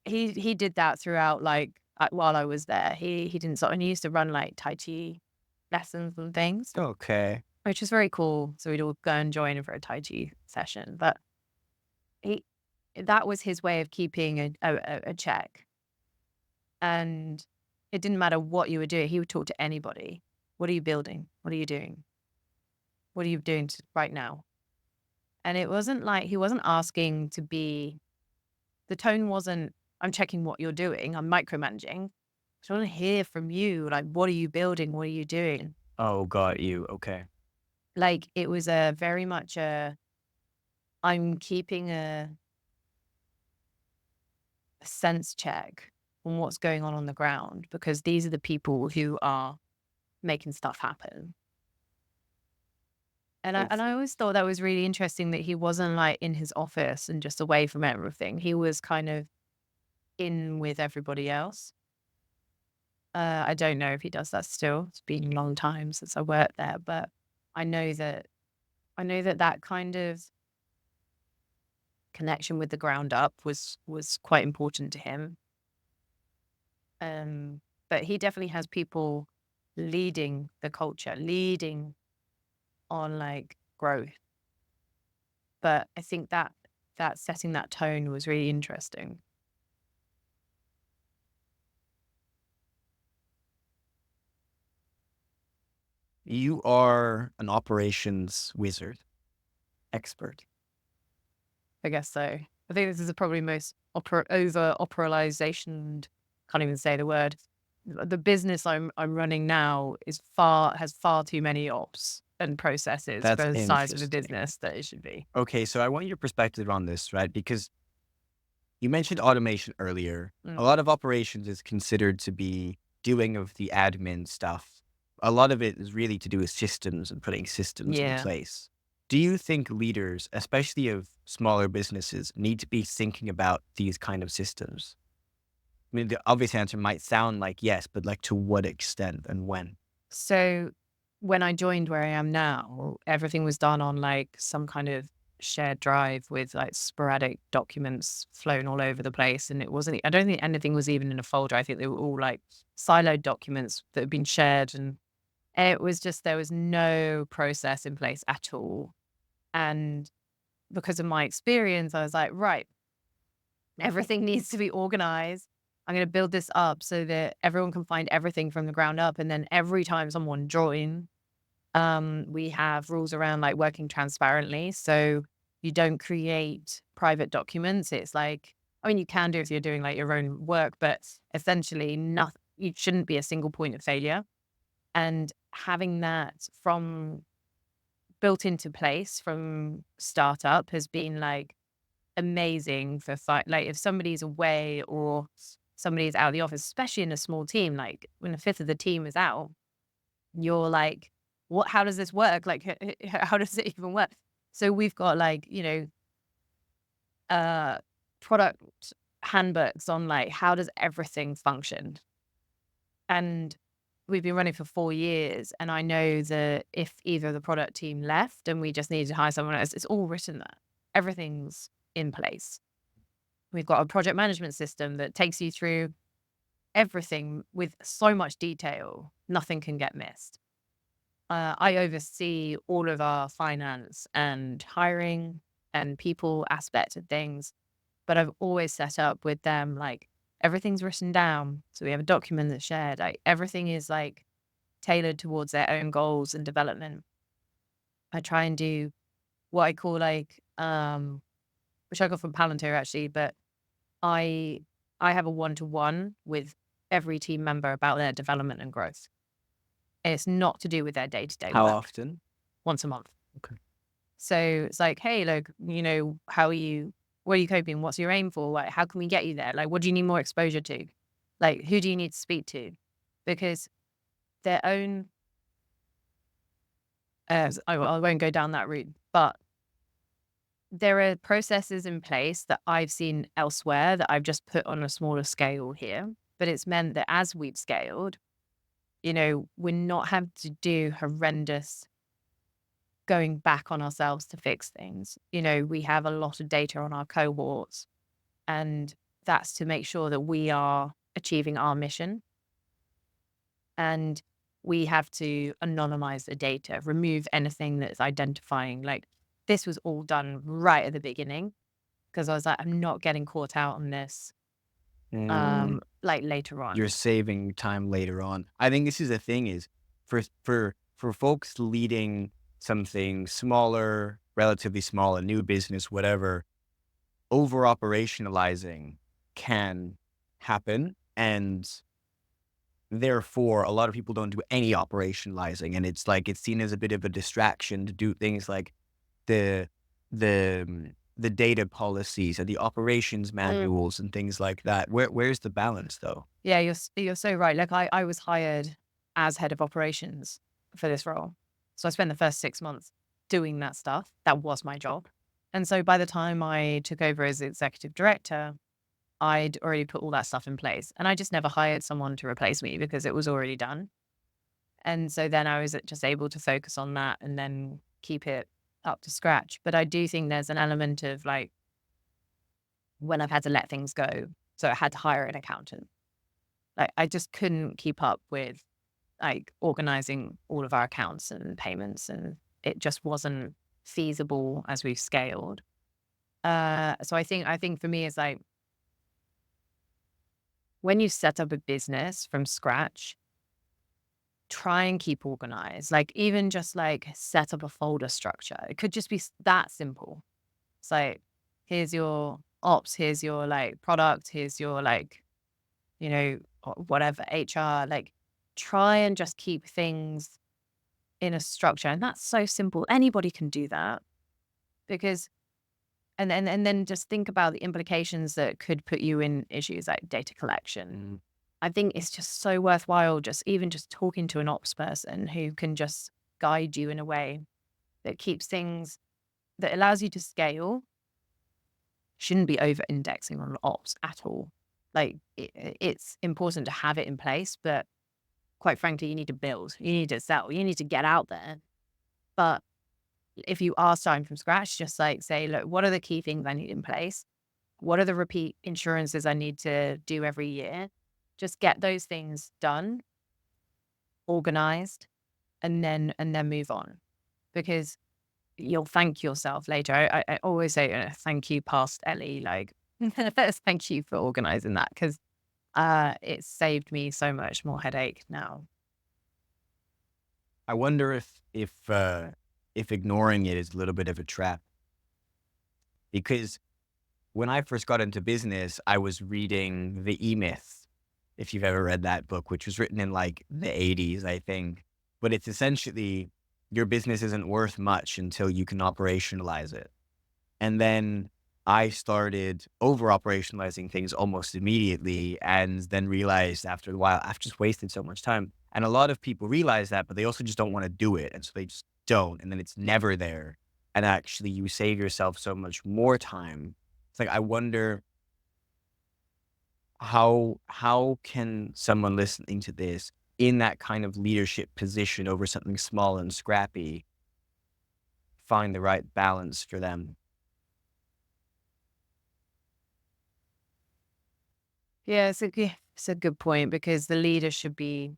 he did that throughout, like, while I was there. He didn't stop, and he used to run like Tai Chi lessons and things, Okay. which was very cool. So we'd all go and join him for a Tai Chi session. But he that was his way of keeping a check. And it didn't matter what you were doing. He would talk to anybody. What are you building? What are you doing? What are you doing right now? And it wasn't like he wasn't asking to be, the tone wasn't, I'm checking what you're doing, I'm micromanaging. So I want to hear from you, like, what are you building? What are you doing? Oh, got you. Okay. Like, it was a very much I'm keeping a sense check on what's going on the ground, because these are the people who are making stuff happen. And I Oh, and I always thought that was really interesting that he wasn't like in his office and just away from everything. He was kind of in with everybody else. I don't know if he does that still. It's been a long time since I worked there, but I know that that kind of connection with the ground up was quite important to him. Um, but he definitely has people leading the culture, leading on like growth. But I think that setting that tone was really interesting. you are an operations wizard, expert. I guess so. I think this is the probably most over operalization. Can't even say the word. The business I'm running now has far too many ops and processes That's for the size of the interesting. business that it should be. Okay, so I want your perspective on this, right? Because you mentioned automation earlier. A Mm. lot of operations is considered to be doing of the admin stuff. A lot of it is really to do with systems and putting systems in Yeah. place. Do you think leaders, especially of smaller businesses, need to be thinking about these kind of systems? I mean, the obvious answer might sound like yes, but like to what extent and when? So when I joined where I am now, everything was done on like some kind of shared drive with like sporadic documents flown all over the place. And it wasn't, I don't think anything was even in a folder. I think they were all like siloed documents that had been shared. And it was just, there was no process in place at all. And because of my experience, I was like, right, everything needs to be organized. I'm going to build this up so that everyone can find everything from the ground up. And then every time someone joins, we have rules around like working transparently. So you don't create private documents. It's like, I mean, you can do if you're doing like your own work, but essentially nothing, it shouldn't be a single point of failure. And having that from built into place from startup has been like amazing for like if somebody's away or somebody's out of the office, especially in a small team, like when a fifth of the team is out, you're like, what, how does this work? Like, how does it even work? So we've got like, uh, product handbooks on like, how does everything function? And we've been running for 4 years. And I know that if either the product team left and we just needed to hire someone else, it's all written there. Everything's in place. We've got a project management system that takes you through everything with so much detail, nothing can get missed. I oversee all of our finance and hiring and people aspect of things, but I've always set up with them like everything's written down. So we have a document that's shared. Like everything is like tailored towards their own goals and development. I try and do what I call like, which I got from Palantir actually, but I I have a one-to-one with every team member about their development and growth. It's not to do with their day-to-day How work. often? Once a month. Okay. So it's like, hey, look, how are you? What are you coping? What's your aim for? Like, how can we get you there? Like, what do you need more exposure to? Like, who do you need to speak to? Because their own, I won't go down that route, but there are processes in place that I've seen elsewhere that I've just put on a smaller scale here. But it's meant that as we've scaled, we're not having to do horrendous going back on ourselves to fix things. We have a lot of data on our cohorts, and that's to make sure that we are achieving our mission. And we have to anonymize the data, remove anything that's identifying. Like, this was all done right at the beginning because I was like, I'm not getting caught out on this like later on. You're saving time later on. I think this is the thing is for folks leading something smaller, relatively small, a new business, whatever, over operationalizing can happen. And therefore a lot of people don't do any operationalizing. And it's like, it's seen as a bit of a distraction to do things like the the data policies and the operations manuals and things like that. Where's the balance though? Yeah, you're so right. Like, I was hired as head of operations for this role. So I spent the first 6 months doing that stuff. That was my job. And so by the time I took over as executive director, I'd already put all that stuff in place. And I just never hired someone to replace me because it was already done. And so then I was just able to focus on that and then keep it up to scratch. But I do think there's an element of like when I've had to let things go. So I had to hire an accountant. Like, I just couldn't keep up with like organizing all of our accounts and payments, and it just wasn't feasible as we've scaled. So I think for me it's like when you set up a business from scratch, try and keep organized. Like, even just like set up a folder structure. It could just be that simple. It's like, here's your ops, here's your like product, here's your like, whatever, HR. Like, try and just keep things in a structure. And that's so simple. Anybody can do that because, and then just think about the implications that could put you in issues like data collection. I think it's just so worthwhile just even just talking to an ops person who can just guide you in a way that keeps things, that allows you to scale. Shouldn't be over indexing on ops at all. Like, it's important to have it in place, but quite frankly, you need to build, you need to sell, you need to get out there. But if you are starting from scratch, just like say, look, what are the key things I need in place? What are the repeat insurances I need to do every year? Just get those things done, organized, and then move on, because you'll thank yourself later. I always say thank you past Ellie. Like, first, thank you for organizing that, because it saved me so much more headache now. I wonder if ignoring it is a little bit of a trap, because when I first got into business, I was reading The E-Myth, if you've ever read that book, which was written in like the 80s, I think. But it's essentially, your business isn't worth much until you can operationalize it. And then I started over operationalizing things almost immediately, and then realized after a while, I've just wasted so much time. And a lot of people realize that, but they also just don't want to do it. And so they just don't. And then it's never there. And actually, you save yourself so much more time. It's like, I wonder how can someone listening to this in that kind of leadership position over something small and scrappy find the right balance for them? Yeah, it's a good point, because the leader should be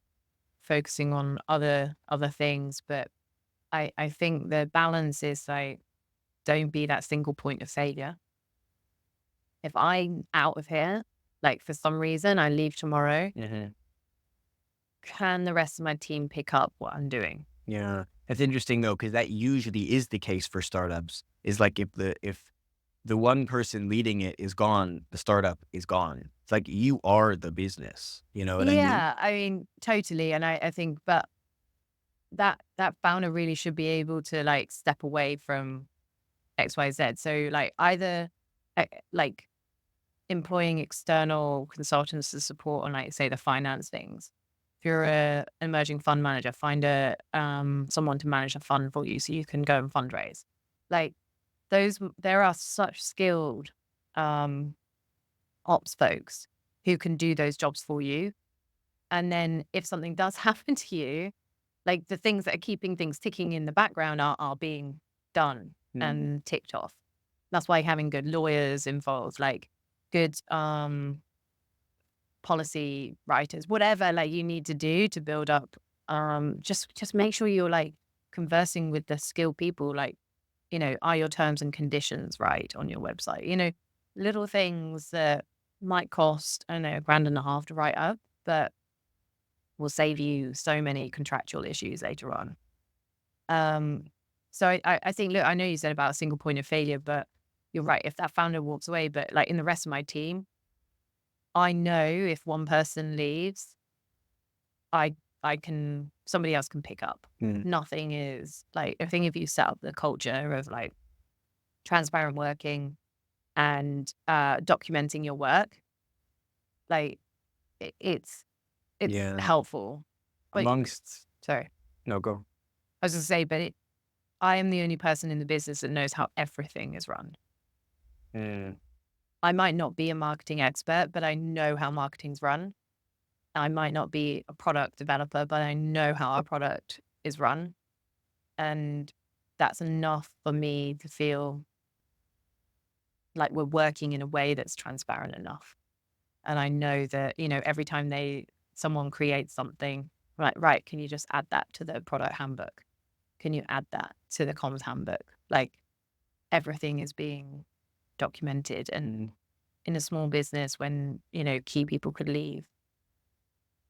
focusing on other things. But I think the balance is like, don't be that single point of failure. If I'm out of here, like for some reason I leave tomorrow, can the rest of my team pick up what I'm doing? Yeah. That's interesting though, because that usually is the case for startups. Is like, if the one person leading it is gone, the startup is gone. It's like you are the business. You know what I mean? Yeah, I mean, totally. And I think, but that founder really should be able to like step away from XYZ. So like either like employing external consultants to support on like say the finance things. If you're an emerging fund manager, find a someone to manage a fund for you so you can go and fundraise. Like there are such skilled um ops folks who can do those jobs for you. And then if something does happen to you, like the things that are keeping things ticking in the background are being done and ticked off. That's why having good lawyers involved, like good policy writers, whatever like you need to do to build up, just make sure you're like conversing with the skilled people, like, are your terms and conditions right on your website? Little things that might cost, I don't know, $1.50 to write up, but will save you so many contractual issues later on. So I think, look, I know you said about a single point of failure, but you're right. If that founder walks away, but like in the rest of my team, I know if one person leaves, I somebody else can pick up. Nothing is like, I think if you set up the culture of like transparent working and documenting your work, like it's Yeah. helpful. But Amongst, sorry, no, go. I was going to say, but I am the only person in the business that knows how everything is run. I might not be a marketing expert, but I know how marketing's run. I might not be a product developer, but I know how our product is run. And that's enough for me to feel like we're working in a way that's transparent enough. And I know that, every time someone creates something, right, can you just add that to the product handbook? Can you add that to the comms handbook? Like everything is being documented. And in a small business, when, key people could leave,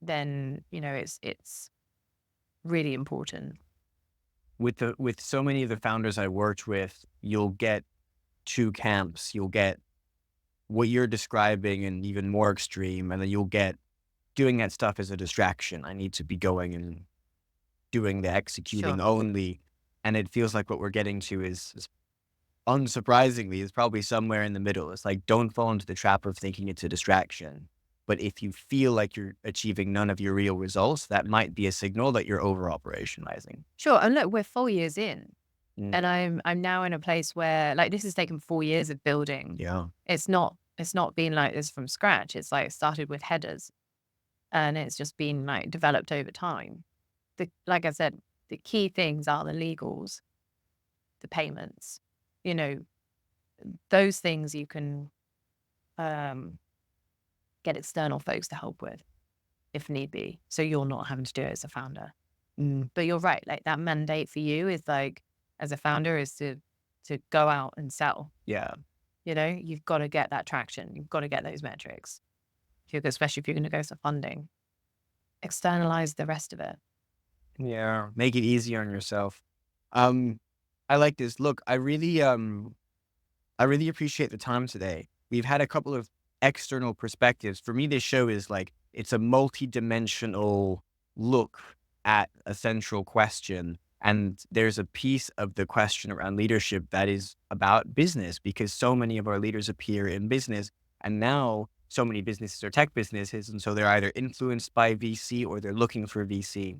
then, it's really important. With so many of the founders I worked with, you'll get two camps. You'll get what you're describing and even more extreme, and then you'll get doing that stuff as a distraction. I need to be going and doing the executing Sure. only. And it feels like what we're getting to is unsurprisingly, is probably somewhere in the middle. It's like, don't fall into the trap of thinking it's a distraction. But if you feel like you're achieving none of your real results, that might be a signal that you're over operationalizing. Sure. And look, we're 4 years in. And I'm now in a place where like this has taken 4 years of building. Yeah. It's not been like this from scratch. It's like it started with headers and it's just been like developed over time. Like I said, the key things are the legals, the payments, those things you can get external folks to help with if need be. So you're not having to do it as a founder. But you're right. Like that mandate for you is like, as a founder, is to go out and sell. Yeah. You've got to get that traction. You've got to get those metrics. Especially if you're going to go for funding. Externalize the rest of it. Yeah. Make it easier on yourself. I like this. Look, I really appreciate the time today. We've had a couple of external perspectives. For me, this show is like, it's a multi-dimensional look at a central question. And there's a piece of the question around leadership that is about business, because so many of our leaders appear in business. And now so many businesses are tech businesses. And so they're either influenced by VC or they're looking for VC.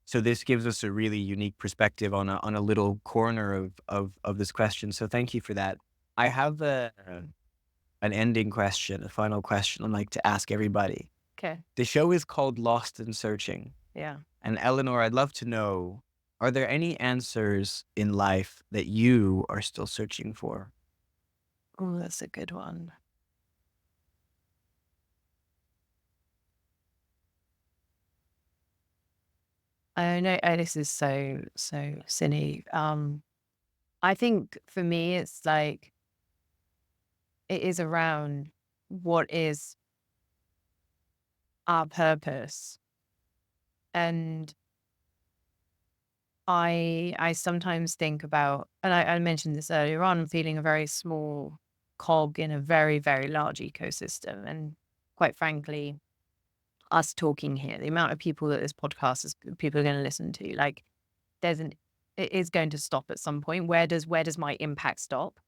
So this gives us a really unique perspective on a little corner of this question. So thank you for that. I have an ending question, a final question I'd like to ask everybody. Okay. The show is called Lost and Searching. Yeah. And Eleanor, I'd love to know, are there any answers in life that you are still searching for? Oh, that's a good one. I know this is so silly. I think for me, it's like it is around what is our purpose, and I sometimes think about, and I mentioned this earlier on, feeling a very small cog in a very, very large ecosystem. And quite frankly, us talking here, the amount of people that this podcast is people are going to listen to, like it is going to stop at some point. Where does my impact stop?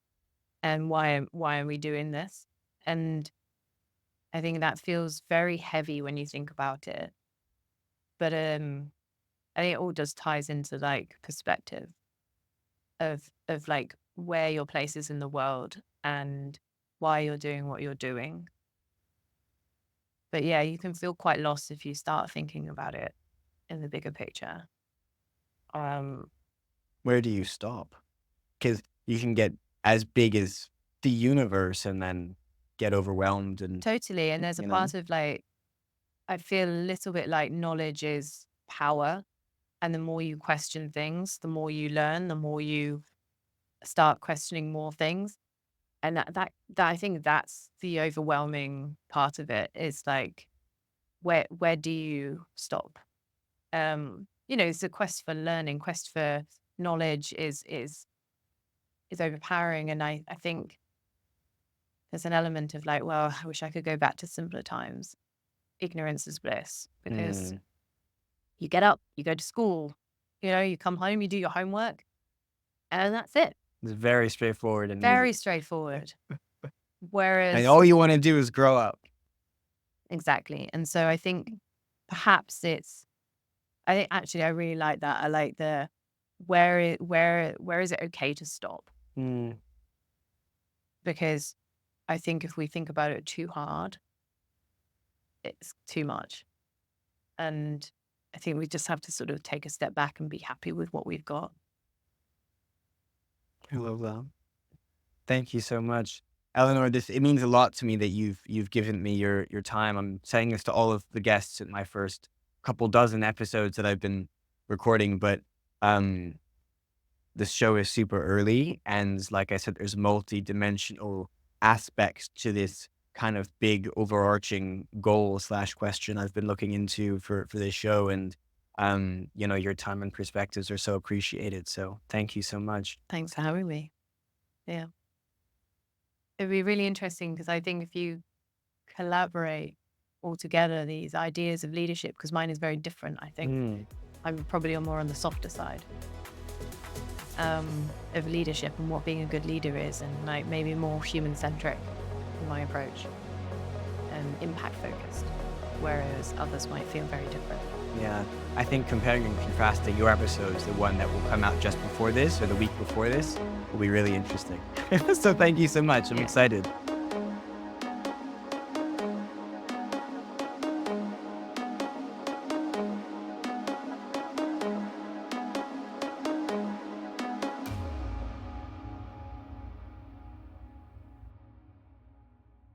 And why are we doing this? And I think that feels very heavy when you think about it. But I think it all just ties into like perspective of like where your place is in the world and why you're doing what you're doing. But yeah, you can feel quite lost if you start thinking about it in the bigger picture. Where do you stop? Because you can get as big as the universe and then get overwhelmed and, Totally. And there's a part of like, I feel a little bit like knowledge is power. And the more you question things, the more you learn, the more you start questioning more things. And that I think that's the overwhelming part of it, is like, where do you stop? It's a quest for learning, quest for knowledge is overpowering. And I think there's an element of like, well, I wish I could go back to simpler times. Ignorance is bliss, because you get up, you go to school, you come home, you do your homework, and that's it. it's very straightforward and Very easy. straightforward. And Whereas, all you want to do is grow up. exactly. And so I think perhaps I think actually I really like that. I like the where is it okay to stop? Because I think if we think about it too hard, it's too much. And I think we just have to sort of take a step back and be happy with what we've got. I love that. Thank you so much, Eleanor. It means a lot to me that you've given me your time. I'm saying this to all of the guests in my first couple dozen episodes that I've been recording, but this show is super early, and like I said, there's multi-dimensional aspects to this kind of big overarching goal / question I've been looking into for this show, and your time and perspectives are so appreciated. So thank you so much. Thanks for having me. Yeah. It'd be really interesting, because I think if you collaborate all together these ideas of leadership, because mine is very different, I think. I'm probably more on the softer side of leadership and what being a good leader is, and like maybe more human-centric in my approach and impact-focused, whereas others might feel very different. Yeah, I think comparing and contrasting your episodes, the one that will come out just before this or the week before this, will be really interesting. So thank you so much. I'm excited.